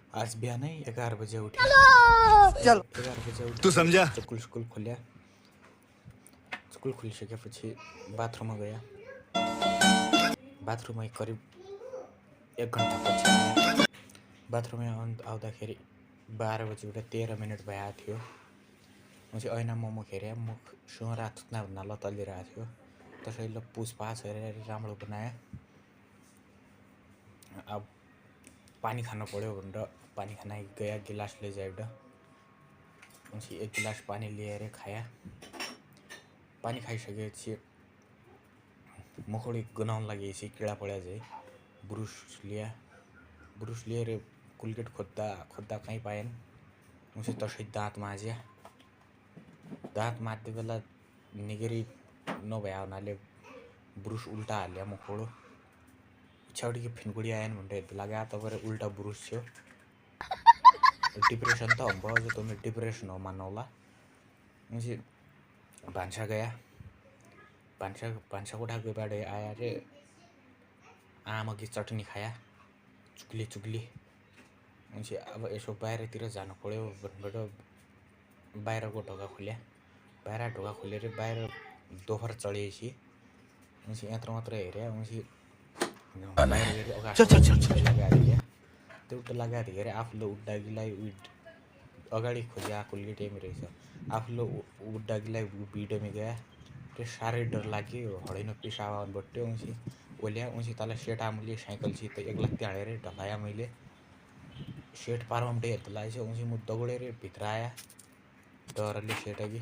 आज बिहानै 11 बजे उठे। चल 11 बजे उठे तू समझा। स्कुल खोल्या। स्कुल खोलिसकेपछि बाथरुममा गया। बाथरुममा करिब 1 घन्टा पछि आए। बाथरुममा आउँदाखेरि 12 बजे उठे 13 मिनट भएको थियो। म चाहिँ ऐनामा मुख हेरेँ, मुख सुहारा थुत्ना भन्दा लतलिरहेको थियो। त्यसैले पुछपाछ हेरेर राम्रो बनाएँ। अब पानी खानु पड्यो भनेर पानी खान गया, गिलास ल्याएर पछि 1 गिलास पानी लिएर खाया। पानी खाइसकेपछि मुखौडी गनाउन लागेपछि किडा पड्या चाहिँ ब्रुस लिएर कोलगेट खोज्दा कहीँ पाएन। पछि त्यसै दाँत माझ्या। दाँत माझ्दै बेला निगेरी नभए हुनाले ब्रुस उल्टा हाल्या मुखौडो। पछाडि के फिन्कुडी आएन भनेर लाग्यो तपाईँ उल्टा ब्रुस थियो। डिप्रेसन त भयो, जो तुम्हें डिप्रेसन हो मान्नु होला। पछि भान्सा गया। भान्सा कोठा गएबाट आया रे आमाकी चटनी खाया, चुक्ली। पछि अब यसो बाहिरतिर जानु पड्यो भनेर बाहिरको ढोका खोल्या। ढोका खोलेर बाहिर दोफर चढेपछि पछि यत्रो मात्र हेऱ्या। पछि बाहिर हेरेँ अगाडि लगाएर त्यो उल्टा लगाएर हेरेँ आफूले उड्डाकीलाई अगाडि खोज्या कोलगेट यमी रहेछ। आफूले उड्डाकीलाई भिडोमी गया। त्यो साह्रै डर लाग्यो, हडैनो पिसाब आउनु बट्यो। पछि ओल्या पछि तल सेट आमुले साइकलसित एकलत्ती हालेर ढलाया मैले। सेट पारौँटे हेर्दा लागेछ। पछि म दौडेर भित्र आया डरले सेट अघि।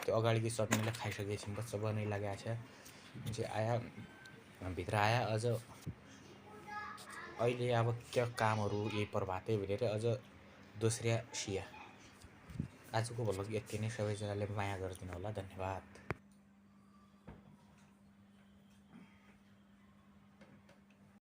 त्यो अगाडिको चटनीले खाइसकेपछि बच्च बनै लागेको छ। पछि आया भित्र आया। अझ अहिले अब क्या कामहरू यही प्रभातै भनेर अझ दोस्रिया सिया। आजको भ्लग यति नै। सबैजनाले माया गरिदिनु होला। धन्यवाद।